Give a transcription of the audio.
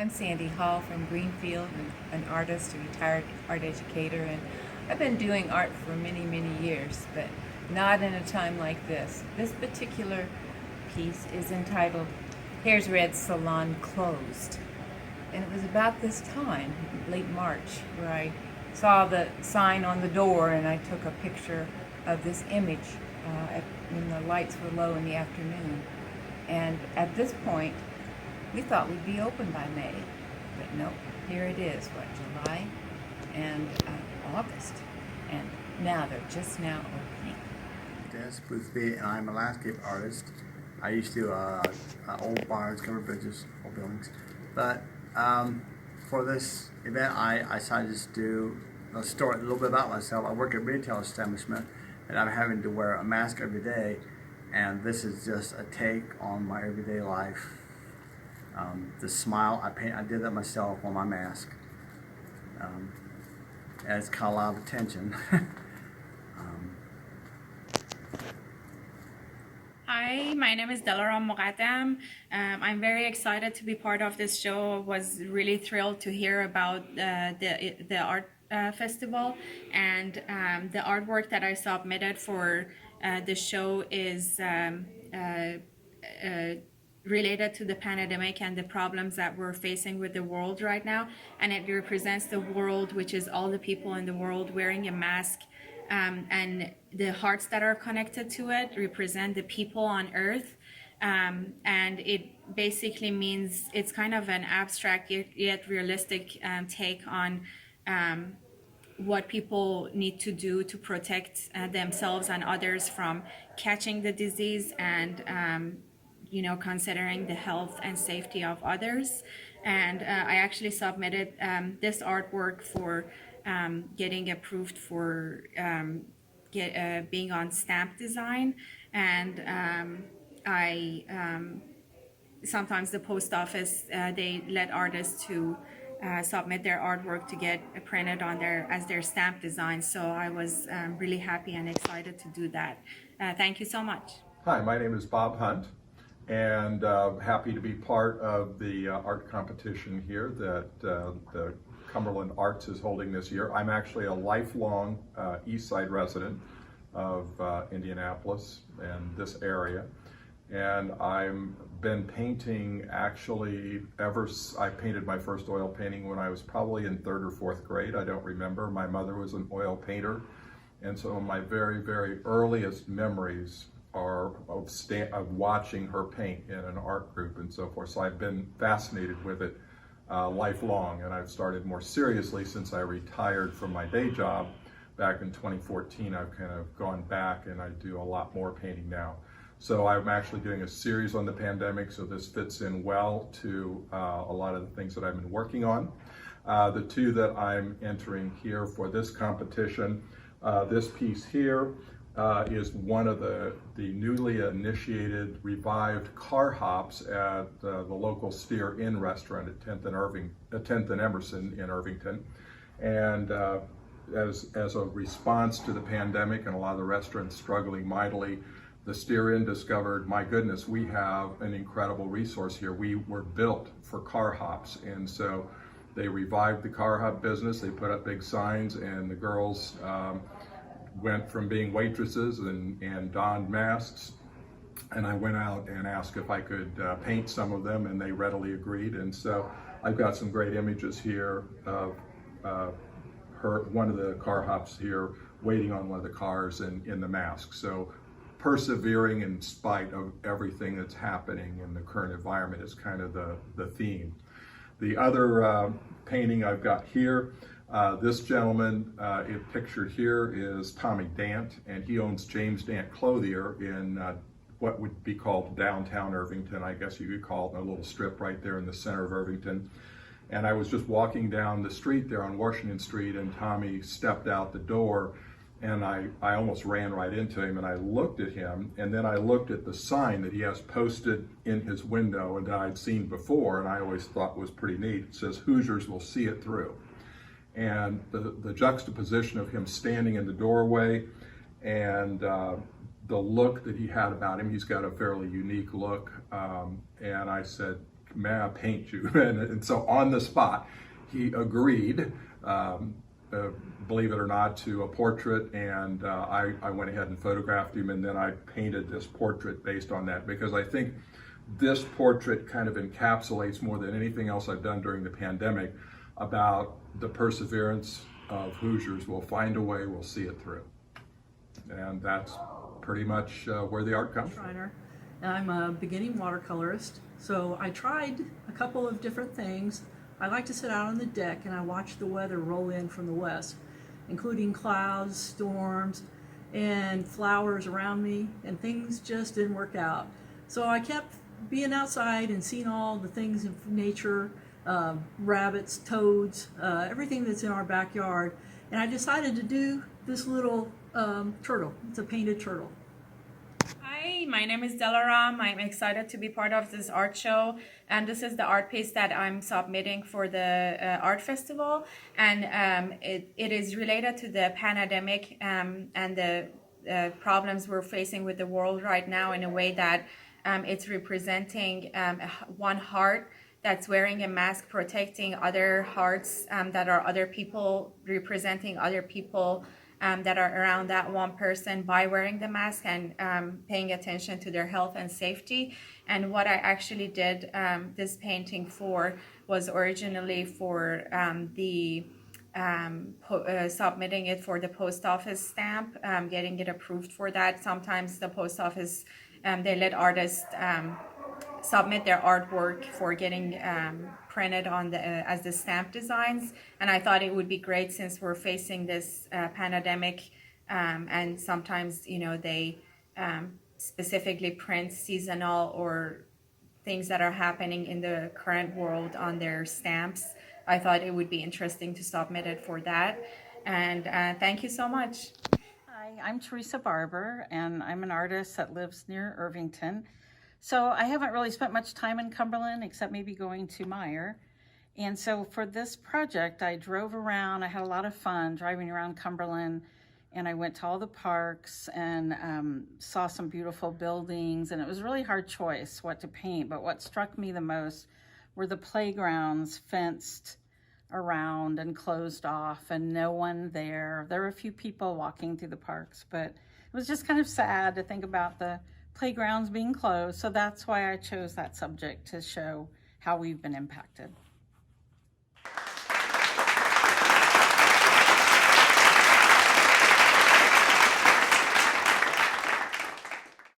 I'm Sandy Hall from Greenfield, an artist, a retired art educator, and I've been doing art for many, many years, but not in a time like this. This particular piece is entitled Hair's Red Salon Closed. And it was about this time, late March, where I saw the sign on the door and I took a picture of this image when the lights were low in the afternoon. And at this point, we thought we'd be open by May, but nope, here it is, July and August, and now they're just now opening. Dennis Boothby, and I'm a landscape artist. I used to do old barns, covered bridges, old buildings, but for this event I decided to just do a story, a little bit about myself. I work at a retail establishment, and I'm having to wear a mask every day, and this is just a take on my everyday life. The smile, I did that myself on my mask. And it's caught a lot of attention. Hi, my name is Delara Moqaddam. I'm very excited to be part of this show. I was really thrilled to hear about the art festival, and the artwork that I submitted for the show is related to the pandemic and the problems that we're facing with the world right now. And it represents the world, which is all the people in the world wearing a mask. And the hearts that are connected to it represent the people on earth. And it basically means it's kind of an abstract yet realistic take on what people need to do to protect themselves and others from catching the disease, and considering the health and safety of others. And I actually submitted this artwork for getting approved for being on stamp design. And sometimes the post office, they let artists to submit their artwork to get printed on as their stamp design. So I was really happy and excited to do that. Thank you so much. Hi, my name is Bob Hunt, and happy to be part of the art competition here that the Cumberland Arts is holding this year. I'm actually a lifelong East Side resident of Indianapolis and this area, and I've been painting actually I painted my first oil painting when I was probably in 3rd or 4th grade. I don't remember. My mother was an oil painter, and so my very, very earliest memories are of watching her paint in an art group and so forth. So I've been fascinated with it lifelong, and I've started more seriously since I retired from my day job back in 2014. I've kind of gone back and I do a lot more painting now. So I'm actually doing a series on the pandemic, so this fits in well to a lot of the things that I've been working on. The two that I'm entering here for this competition, this piece here is one of the newly initiated revived car hops at the local Steer Inn restaurant at 10th and Emerson in Irvington. And as a response to the pandemic and a lot of the restaurants struggling mightily, the Steer Inn discovered, my goodness, we have an incredible resource here. We were built for car hops, and so they revived the car hop business. They put up big signs, and the girls went from being waitresses and donned masks, and I went out and asked if I could paint some of them, and they readily agreed. And so I've got some great images here of one of the car hops here waiting on one of the cars in the mask. So persevering in spite of everything that's happening in the current environment is kind of the theme. The other painting I've got here, this gentleman pictured here is Tommy Dant, and he owns James Dant Clothier in what would be called downtown Irvington. I guess you could call it a little strip right there in the center of Irvington. And I was just walking down the street there on Washington Street, and Tommy stepped out the door, and I almost ran right into him, and I looked at him, and then I looked at the sign that he has posted in his window and that I'd seen before, and I always thought was pretty neat. It says, "Hoosiers will see it through." And the juxtaposition of him standing in the doorway and the look that he had about him, he's got a fairly unique look. And I said, may I paint you? And so on the spot, he agreed, believe it or not, to a portrait, and I went ahead and photographed him, and then I painted this portrait based on that, because I think this portrait kind of encapsulates more than anything else I've done during the pandemic about the perseverance of Hoosiers. We'll find a way, we'll see it through. And that's pretty much where the art comes from. Schreiner. I'm a beginning watercolorist, so I tried a couple of different things. I like to sit out on the deck and I watch the weather roll in from the west, including clouds, storms, and flowers around me, and things just didn't work out. So I kept being outside and seeing all the things in nature, rabbits, toads, everything that's in our backyard, and I decided to do this little turtle. It's a painted turtle. Hi, my name is Delaram. I'm excited to be part of this art show, and this is the art piece that I'm submitting for the art festival, and it is related to the pandemic and the problems we're facing with the world right now, in a way that it's representing one heart that's wearing a mask, protecting other hearts that are other people, representing other people that are around that one person by wearing the mask, and paying attention to their health and safety. And what I actually did this painting for was originally for submitting it for the post office stamp, getting it approved for that. Sometimes the post office, they let artists submit their artwork for getting printed on the as the stamp designs, and I thought it would be great, since we're facing this pandemic, and sometimes they specifically print seasonal or things that are happening in the current world on their stamps. I thought it would be interesting to submit it for that, and thank you so much. Hi, I'm Teresa Barber, and I'm an artist that lives near Irvington. So I haven't really spent much time in Cumberland, except maybe going to Meyer. And so for this project, I drove around. I had a lot of fun driving around Cumberland, and I went to all the parks and saw some beautiful buildings, and it was a really hard choice what to paint. But what struck me the most were the playgrounds fenced around and closed off, and no one there. There were a few people walking through the parks, but it was just kind of sad to think about the playgrounds being closed. So that's why I chose that subject, to show how we've been impacted.